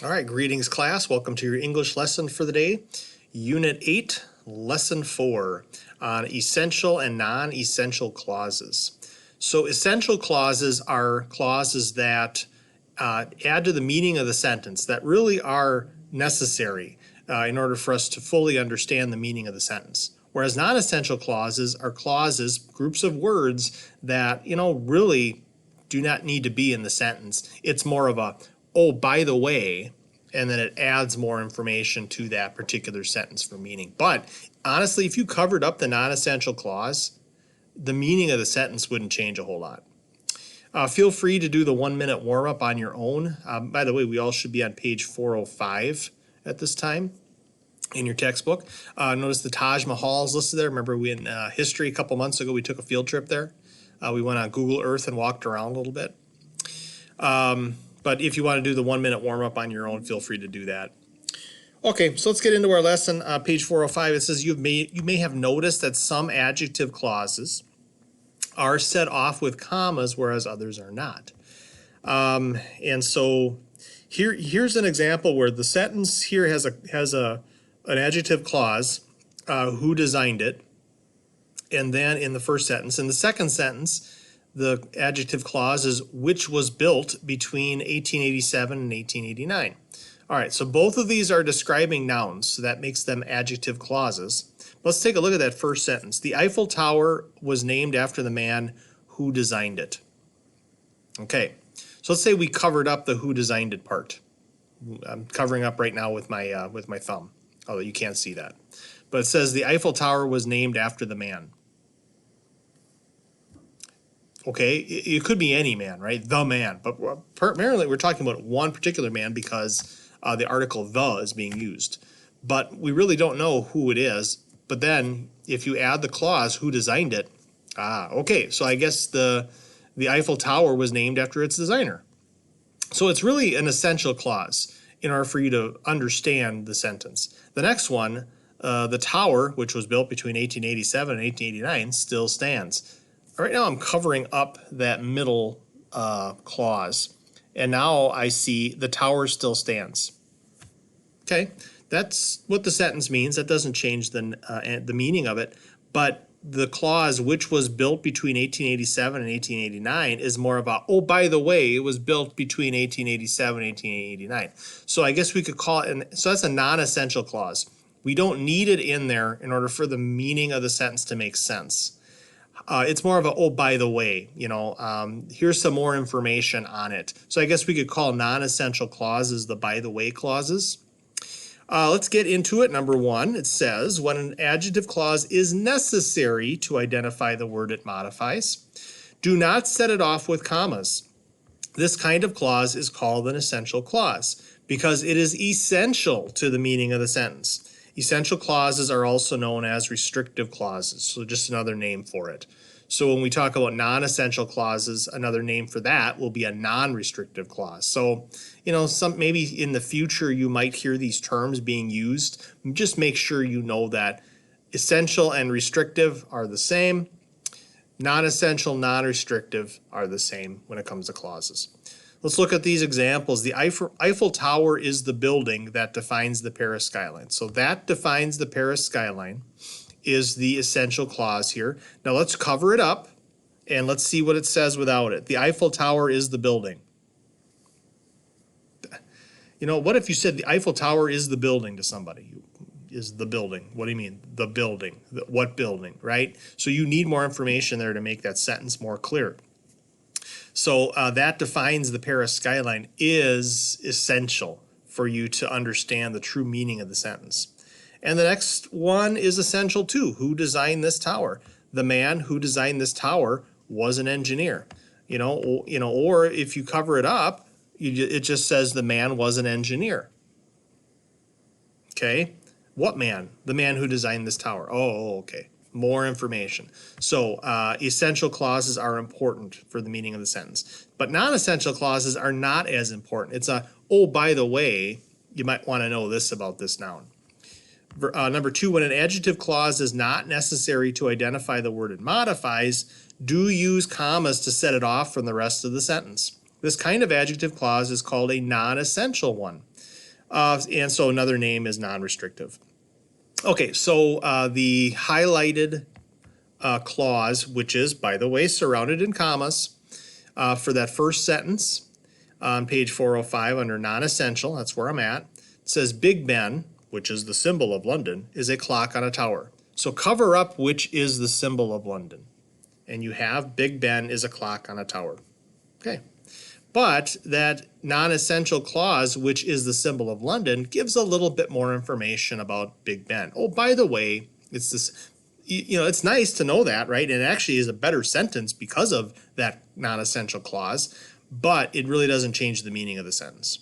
All right, greetings class. Welcome to your English lesson for the day. Unit 8, Lesson 4 on essential and non-essential clauses. So essential clauses are clauses that add to the meaning of the sentence, that really are necessary in order for us to fully understand the meaning of the sentence. Whereas non-essential clauses are clauses, groups of words that, really do not need to be in the sentence. It's more of a, oh, by the way, and then it adds more information to that particular sentence for meaning. But honestly, if you covered up the non-essential clause, the meaning of the sentence wouldn't change a whole lot. Feel free to do the 1-minute warm-up on your own. By the way, we all should be on page 405 at this time in your textbook. Notice the Taj Mahal is listed there. Remember, we in history a couple months ago, we took a field trip there. We went on Google Earth and walked around a little bit. But if you want to do the 1-minute warm-up on your own, feel free to do that. Okay, so let's get into our lesson. Page 405, it says you may have noticed that some adjective clauses are set off with commas, whereas others are not. And so here's an example where the sentence here has an adjective clause, who designed it, and then in the first sentence. In the second sentence, the adjective clause is which was built between 1887 and 1889. All right, so both of these are describing nouns, so that makes them adjective clauses. Let's take a look at that first sentence. The Eiffel Tower was named after the man who designed it. Okay, so let's say we covered up the who designed it part. I'm covering up right now with my thumb, although you can't see that. But it says the Eiffel Tower was named after the man. Okay, it could be any man, right? The man, but primarily we're talking about one particular man because the article the is being used. But we really don't know who it is. But then if you add the clause who designed it, okay, so I guess the Eiffel Tower was named after its designer. So it's really an essential clause in order for you to understand the sentence. The next one, the tower, which was built between 1887 and 1889, still stands. Right now I'm covering up that middle clause, and now I see the tower still stands. Okay, that's what the sentence means. That doesn't change the meaning of it, but the clause which was built between 1887 and 1889 is more about, oh, by the way, it was built between 1887 and 1889. So I guess we could call it, so that's a non-essential clause. We don't need it in there in order for the meaning of the sentence to make sense. It's more of a, oh, by the way, here's some more information on it. So I guess we could call non-essential clauses the by the way clauses. Let's get into it. Number one, it says when an adjective clause is necessary to identify the word it modifies, do not set it off with commas. This kind of clause is called an essential clause because it is essential to the meaning of the sentence. Essential clauses are also known as restrictive clauses, so just another name for it. So when we talk about non-essential clauses, another name for that will be a non-restrictive clause. So, maybe in the future you might hear these terms being used. Just make sure you know that essential and restrictive are the same. Non-essential, non-restrictive are the same when it comes to clauses. Let's look at these examples. The Eiffel Tower is the building that defines the Paris skyline. So that defines the Paris skyline is the essential clause here. Now let's cover it up and let's see what it says without it. The Eiffel Tower is the building. What if you said the Eiffel Tower is the building to somebody? Is the building. What do you mean? The building. What building, right? So you need more information there to make that sentence more clear. So that defines the Paris skyline is essential for you to understand the true meaning of the sentence. And the next one is essential too. Who designed this tower? The man who designed this tower was an engineer. Or if you cover it up, it just says the man was an engineer. Okay, what man? The man who designed this tower. Oh, okay. More information. So essential clauses are important for the meaning of the sentence. But non-essential clauses are not as important. It's a, oh, by the way, you might want to know this about this noun. Number two, when an adjective clause is not necessary to identify the word it modifies, do use commas to set it off from the rest of the sentence. This kind of adjective clause is called a non-essential one. And so another name is non-restrictive. Okay, so the highlighted clause, which is, by the way, surrounded in commas, for that first sentence on page 405 under non-essential, that's where I'm at, it says Big Ben, which is the symbol of London, is a clock on a tower. So cover up which is the symbol of London. And you have Big Ben is a clock on a tower. Okay. But that non-essential clause, which is the symbol of London, gives a little bit more information about Big Ben. Oh, by the way, it's this, it's nice to know that, right? And it actually is a better sentence because of that non-essential clause, but it really doesn't change the meaning of the sentence.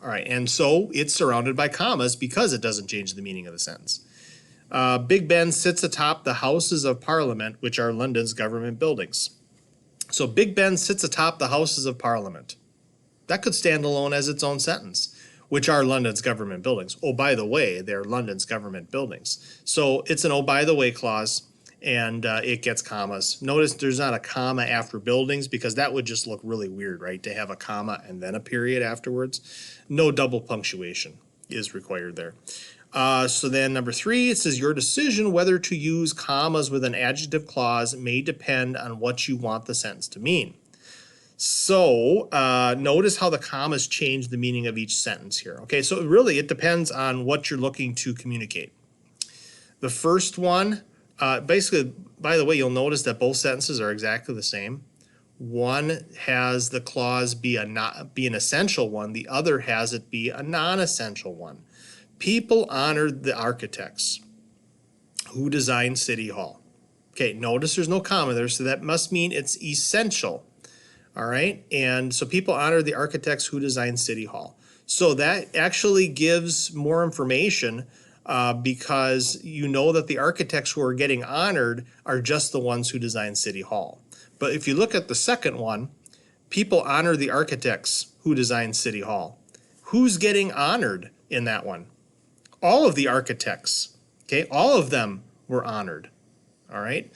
All right, and so it's surrounded by commas because it doesn't change the meaning of the sentence. Big Ben sits atop the Houses of Parliament, which are London's government buildings. So Big Ben sits atop the Houses of Parliament. That could stand alone as its own sentence, which are London's government buildings. Oh, by the way, they're London's government buildings. So it's an oh, by the way clause, and it gets commas. Notice there's not a comma after buildings because that would just look really weird, right? To have a comma and then a period afterwards. No double punctuation is required there. So then number 3, it says your decision whether to use commas with an adjective clause may depend on what you want the sentence to mean. So notice how the commas change the meaning of each sentence here. Okay, so really it depends on what you're looking to communicate. The first one, basically, by the way, you'll notice that both sentences are exactly the same. One has the clause be an essential one. The other has it be a non-essential one. People honored the architects who designed City Hall. Okay, notice there's no comma there, so that must mean it's essential. All right, and so people honor the architects who designed City Hall. So that actually gives more information because you know that the architects who are getting honored are just the ones who designed City Hall. But if you look at the second one, people honor the architects who designed City Hall. Who's getting honored in that one? All of the architects, okay, all of them were honored, all right?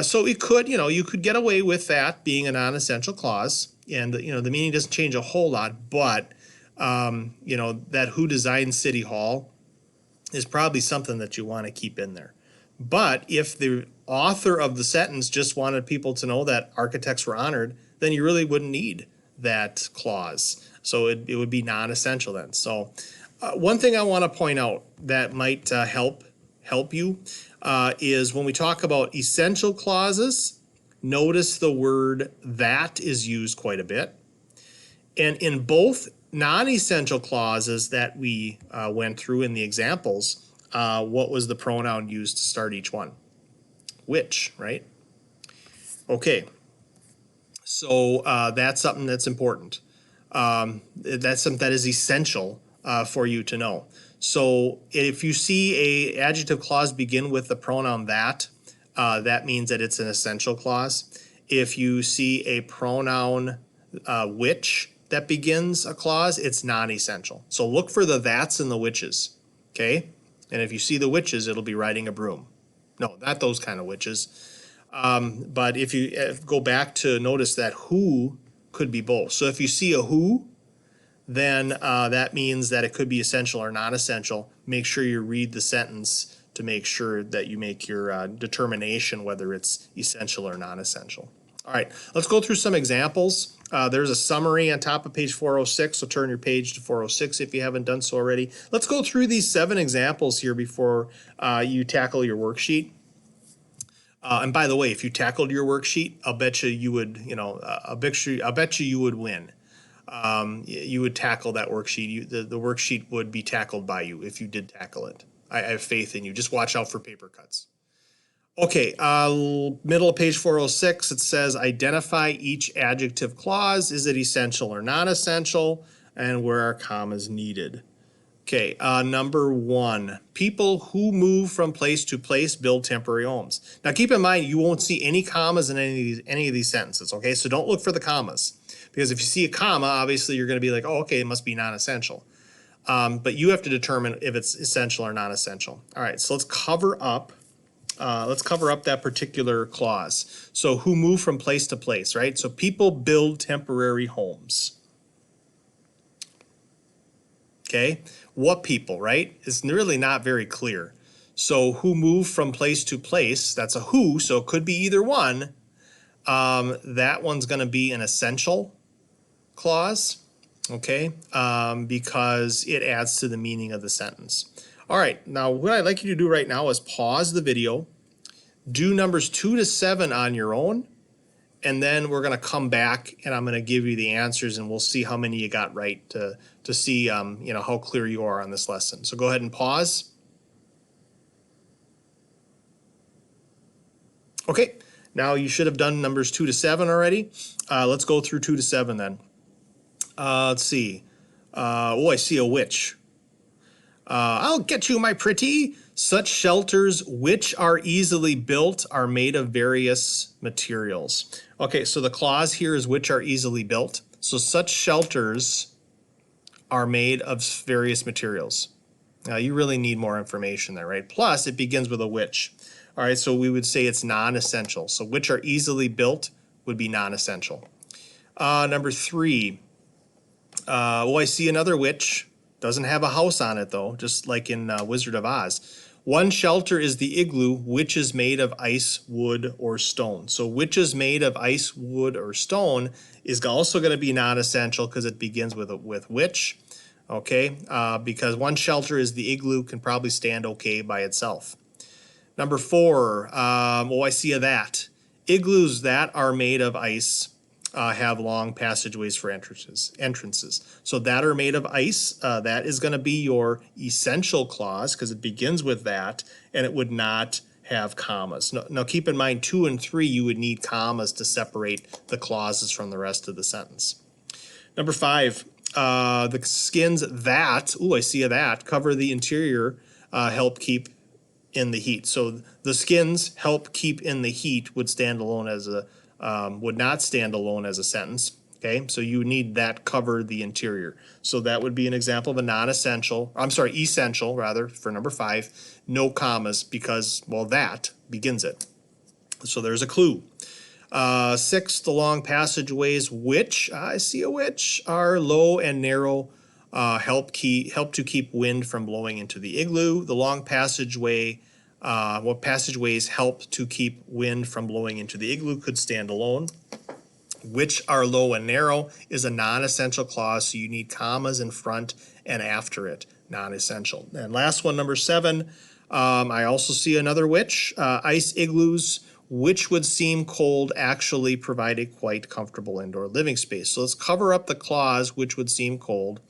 So it could, you could get away with that being a non-essential clause, and, the meaning doesn't change a whole lot, but, that who designed City Hall is probably something that you want to keep in there. But if the author of the sentence just wanted people to know that architects were honored, then you really wouldn't need that clause. So it would be non-essential then. So one thing I want to point out that might help you is when we talk about essential clauses, notice the word that is used quite a bit. And in both non-essential clauses that we went through in the examples, what was the pronoun used to start each one? Which, right? Okay, so that's something that's important. That's something that is essential for you to know. So if you see a adjective clause begin with the pronoun that means that it's an essential clause. If you see a pronoun which that begins a clause, it's non-essential. So look for the that's and the whiches, okay? And if you see the whiches, it'll be riding a broom. No, not those kind of whiches. But if you go back to notice that who could be both. So if you see a who, then that means that it could be essential or non-essential. Make sure you read the sentence to make sure that you make your determination whether it's essential or non-essential. All right, let's go through some examples. There's a summary on top of page 406, so turn your page to 406 if you haven't done so already. Let's go through these 7 examples here before you tackle your worksheet. And by the way, if you tackled your worksheet, I'll bet you would, I'll bet you would win. You would tackle that worksheet. The worksheet would be tackled by you if you did tackle it. I have faith in you. Just watch out for paper cuts. Okay, middle of page 406, it says identify each adjective clause. Is it essential or non-essential? And where are commas needed? Okay, number 1, people who move from place to place build temporary homes. Now keep in mind, you won't see any commas in any of these sentences, okay? So don't look for the commas. Because if you see a comma, obviously you're going to be like, oh, okay, it must be non-essential. But you have to determine if it's essential or non-essential. All right, so let's cover up that particular clause. So who move from place to place, right? So people build temporary homes. Okay, what people, right? It's really not very clear. So who move from place to place, that's a who, so it could be either one. That one's going to be an essential clause, okay, because it adds to the meaning of the sentence. All right, now what I'd like you to do right now is pause the video, do numbers 2 to 7 on your own, and then we're going to come back and I'm going to give you the answers and we'll see how many you got right to see you know, how clear you are on this lesson. So go ahead and pause. Okay, now you should have done numbers 2 to 7 already. Let's go through 2 to 7 then. Let's see. Oh, I see a witch. I'll get you, my pretty. Such shelters which are easily built are made of various materials. Okay, so the clause here is which are easily built. So such shelters are made of various materials. Now you really need more information there, right? Plus it begins with a which. All right, so we would say it's non-essential. So which are easily built would be non-essential. Number 3. Oh, I see another witch. Doesn't have a house on it though, just like in Wizard of Oz. One shelter is the igloo, which is made of ice, wood, or stone. So which is made of ice, wood, or stone is also going to be non-essential because it begins with which. Okay, because one shelter is the igloo can probably stand okay by itself. Number 4, oh, I see a that. Igloos that are made of ice have long passageways for entrances. So that are made of ice, that is going to be your essential clause because it begins with that and it would not have commas. Now keep in mind 2 and 3 you would need commas to separate the clauses from the rest of the sentence. Number 5, the skins that, ooh, I see a that, cover the interior, help keep in the heat. So the skins help keep in the heat would stand alone as a would not stand alone as a sentence. Okay, so you need that cover the interior. So that would be an example of a non-essential, I'm sorry, essential rather, for number 5. No commas because, well, that begins it. So there's a clue. 6, the long passageways which, I see a which, are low and narrow, help to keep wind from blowing into the igloo. The long passageway, passageways help to keep wind from blowing into the igloo could stand alone. Which are low and narrow is a non-essential clause, so you need commas in front and after it, non-essential. And last one, number 7, I also see another which, ice igloos, which would seem cold actually provide a quite comfortable indoor living space. So let's cover up the clause, which would seem cold.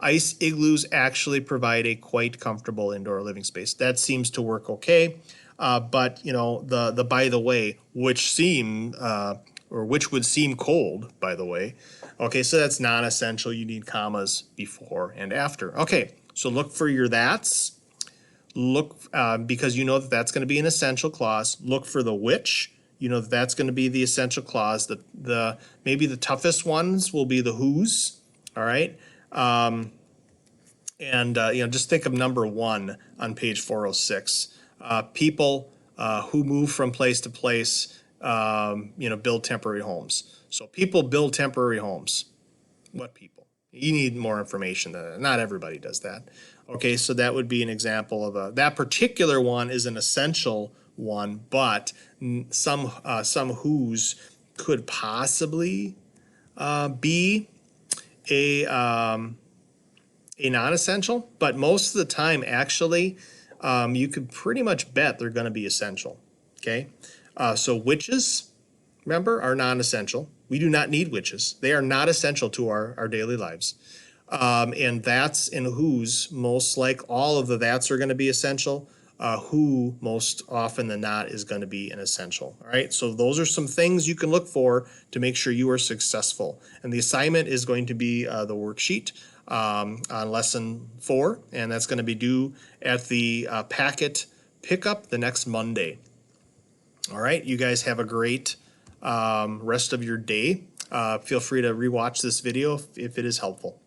Ice igloos actually provide a quite comfortable indoor living space. That seems to work okay, but you know, the by the way, which seem, or which would seem cold, by the way. Okay, so that's non-essential. You need commas before and after. Okay, so look for your that's. Look, because you know that that's going to be an essential clause. Look for the which. You know that that's going to be the essential clause. The maybe the toughest ones will be the whose. All right, you know, just think of number 1 on page 406. People who move from place to place, you know, build temporary homes. So people build temporary homes. What people? You need more information than that. Not everybody does that. Okay, so that would be an example of that particular one is an essential one, but some whose could possibly be a non-essential, but most of the time actually you could pretty much bet they're going to be essential. Okay, so witches, remember, are non-essential. We do not need witches. They are not essential to our daily lives. And that's and whose, most like all of the that's are going to be essential. Who most often than not is going to be an essential. All right, so those are some things you can look for to make sure you are successful. And the assignment is going to be the worksheet on lesson 4, and that's going to be due at the packet pickup the next Monday. All right, you guys have a great rest of your day. Feel free to rewatch this video if it is helpful.